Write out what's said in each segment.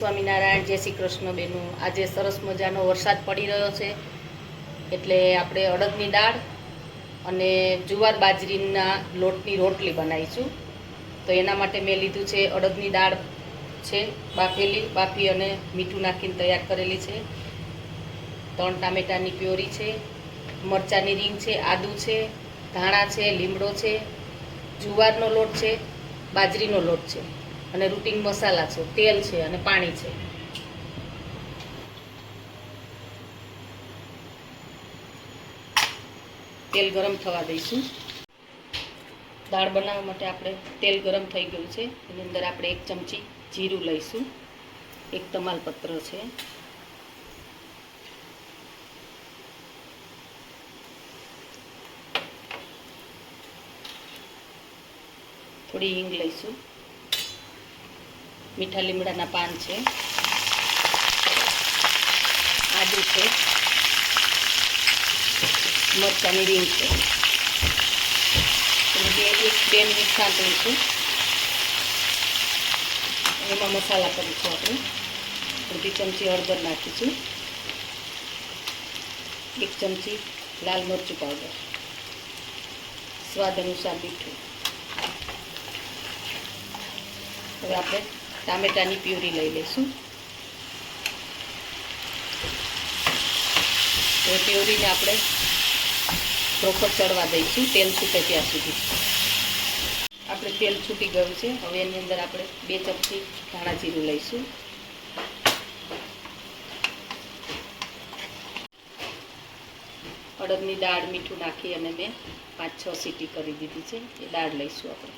સ્વામિનારાયણ, જય શ્રી કૃષ્ણ બેનું। આજે સરસ મજાનો વરસાદ પડી રહ્યો છે એટલે આપણે અડદની દાળ અને જુવાર બાજરીના લોટની રોટલી બનાવીશું। તો એના માટે મેં લીધું છે અડદની દાળ છે બાફી અને મીઠું નાખીને તૈયાર કરેલી છે। 3 ટામેટાની પ્યોરી છે, મરચાંની રીંગ છે, આદું છે, ધાણા છે, લીમડો છે, જુવારનો લોટ છે, બાજરીનો લોટ છે અને રૂટિન મસાલા છે, તેલ છે અને પાણી છે। તેલ ગરમ થવા દઈશું। દાળ બનાવવા માટે આપણે તેલ ગરમ થઈ ગયું છે, એની અંદર આપણે 1 ચમચી જીરું લઈશું, 1 તમાલપત્ર છે, થોડી હિંગ લઈશું, મીઠા લીમડાના પાન છે, આદું છે, મરચાંની રીંગ છે, બે મિનિટ સાંતળીશું। એમાં મસાલા કરીશું આપણે। અડધી ચમચી હળદર નાખીશું, 1 ચમચી લાલ મરચું પાવડર, સ્વાદ અનુસાર મીઠું। હવે આપણે ટામેટાની પ્યુરી લઈ લઈશું। એ પ્યુરીને આપણે પ્રોપર ચડવા દઈશું, તેલ છૂટે ત્યાં સુધી। આપણે તેલ છૂટી ગયું છે, હવે એની અંદર આપણે 2 ચમચી ધાણા જીરું લઈશું, અડદની દાળ મીઠું નાખી અને મેં 5-6 સીટી કરી દીધી છે। એ દાળ લઈશું આપણે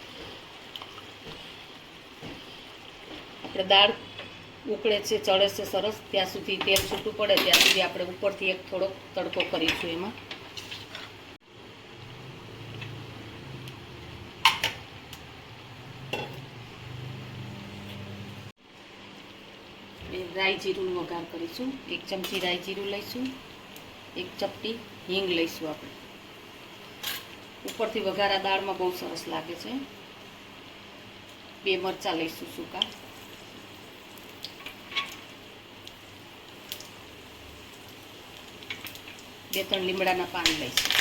દાળ ઉકળે છે, ચડે છે સરસ, ત્યાં સુધી તેલ છૂટું પડે ત્યાં સુધી આપણે ઉપરથી એક થોડોક તડકો કરીશું। એમાં રાઈ જીરુંનો વઘાર કરીશું, 1 ચમચી રાઈ જીરું લઈશું, 1 ચપટી હિંગ લઈશું આપણે। ઉપરથી વઘારા દાળમાં બહુ સરસ લાગે છે। 2 મરચાં લઈશું સૂકા, 2-3 લીમડાના પાન લઈશું।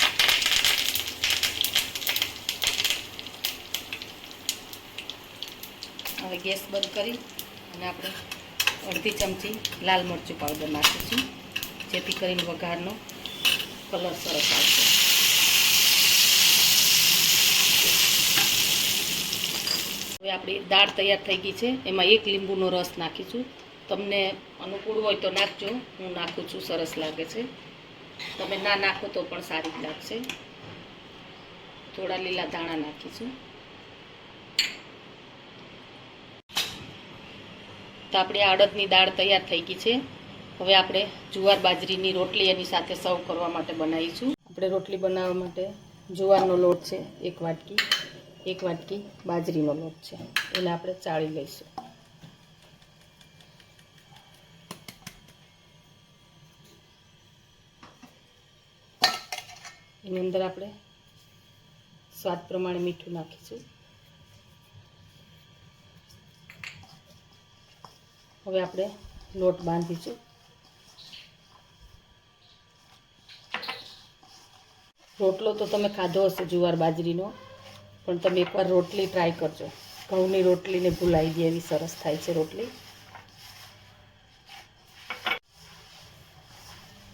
હવે ગેસ બંધ કરી અને આપણે અડધી ચમચી લાલ મરચું પાવડર નાખીશું, જેથી કરીને વઘારનો કલર સરસ આવશે। હવે આપણી દાળ તૈયાર થઈ ગઈ છે, એમાં 1 લીંબુનો રસ નાખીશું। તમને અનુકૂળ હોય તો નાખજો, હું નાખું છું, સરસ લાગે છે। તમે ના નાખો તો પણ સારી જ લાગશે। થોડા લીલા ધાણા નાખીશું। તો આપણી આ અડદની દાળ તૈયાર થઈ ગઈ છે। હવે આપણે જુવાર બાજરીની રોટલી એની સાથે સર્વ કરવા માટે બનાવીશું। આપણે રોટલી બનાવવા માટે જુવારનો લોટ છે 1 વાટકી, 1 વાટકી બાજરીનો લોટ છે, એને આપણે ચાળી લઈશું। એની અંદર આપણે સ્વાદ પ્રમાણે મીઠું નાખીશું। હવે આપણે લોટ બાંધીશું। રોટલો તો તમે ખાધો હશે જુવાર બાજરીનો, પણ તમે એકવાર રોટલી ટ્રાય કરજો। ઘઉંની રોટલીને ભૂલાઈ ગઈ એવી સરસ થાય છે રોટલી।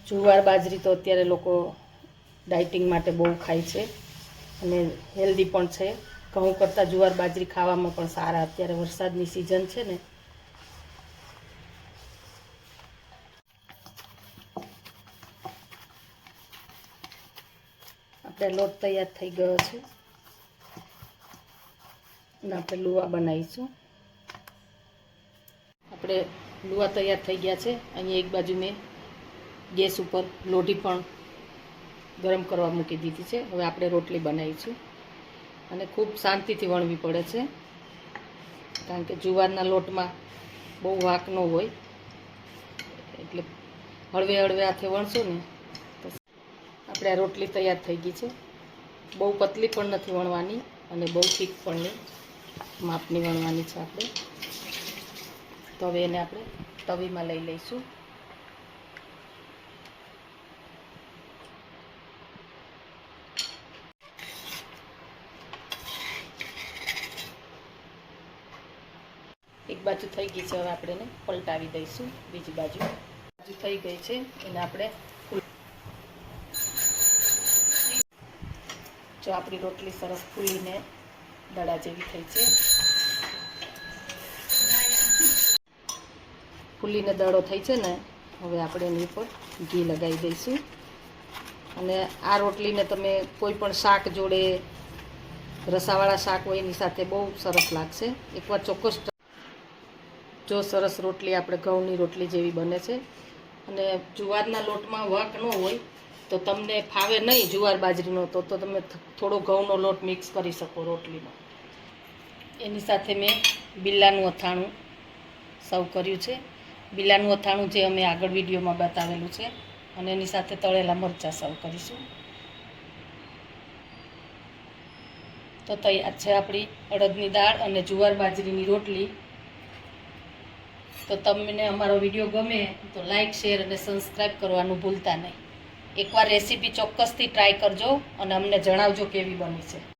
જુવાર બાજરી તો અત્યારે લોકો ડાયટિંગ માટે બહુ ખાય છે અને હેલ્ધી પણ છે। ઘઉં કરતાં જુવાર બાજરી ખાવામાં પણ સારા, અત્યારે વરસાદની સિઝન છે ને। આપણે લોટ તૈયાર થઈ ગયો છે અને આપણે લુવા બનાવીશું। આપણે લુવા તૈયાર થઈ ગયા છે। અહીંયા એક બાજુ મેં ગેસ ઉપર લોઢી પણ ગરમ કરવા મૂકી દીધી છે। હવે આપણે રોટલી બનાવીશું અને ખૂબ શાંતિથી વણવી પડે છે, કારણ કે જુવારના લોટમાં બહુ વાંક ન હોય, એટલે હળવે હળવે હાથે વણશો ને તો આપણે આ રોટલી તૈયાર થઈ ગઈ છે। બહુ પતલી પણ નથી વણવાની અને બહુ થીક પણ નહીં, માપની વણવાની છે આપણે। તો હવે એને આપણે તવીમાં લઈ લઈશું. એક બાજુ થઈ ગઈ છે, હવે આપણે એને પલટાવી દઈશું. બીજી બાજુ થઈ ગઈ છે, એને આપણે જો આપણી રોટલી સરસ ફૂલીને દડા જેવી થઈ છે. ફૂલીને દડો થઈ છે ને, હવે આપણે એની ઉપર ઘી લગાવી દઈશું. અને આ રોટલીને તમે કોઈ પણ શાક જોડે, રસાવાળા શાક હોય એની સાથે બહુ સરસ લાગશે. એકવાર ચોક્કસ જો સરસ રોટલી આપણે ઘઉંની રોટલી જેવી બને છે. અને જુવારના લોટમાં વક ન હોય તો તમને ફાવે નહીં જુવાર બાજરીનો, તો તમે થોડો ઘઉંનો લોટ મિક્સ કરી શકો રોટલીનો. એની સાથે મેં બિલ્લાનું અથાણું સર્વ કર્યું છે. બિલ્લાનું અથાણું જે અમે આગળ વિડીયોમાં બતાવેલું છે. અને એની સાથે તળેલા મરચાં સર્વ કરીશું. તો તૈયાર છે આપણી અડદની દાળ અને જુવાર બાજરીની રોટલી. તો તમને અમારો વિડીયો ગમે તો લાઇક, શેર અને સબસ્ક્રાઈબ કરવાનું ભૂલતા નહીં. એકવાર રેસીપી ચોક્કસથી ટ્રાય કરજો અને અમને જણાવજો કેવી બની છે.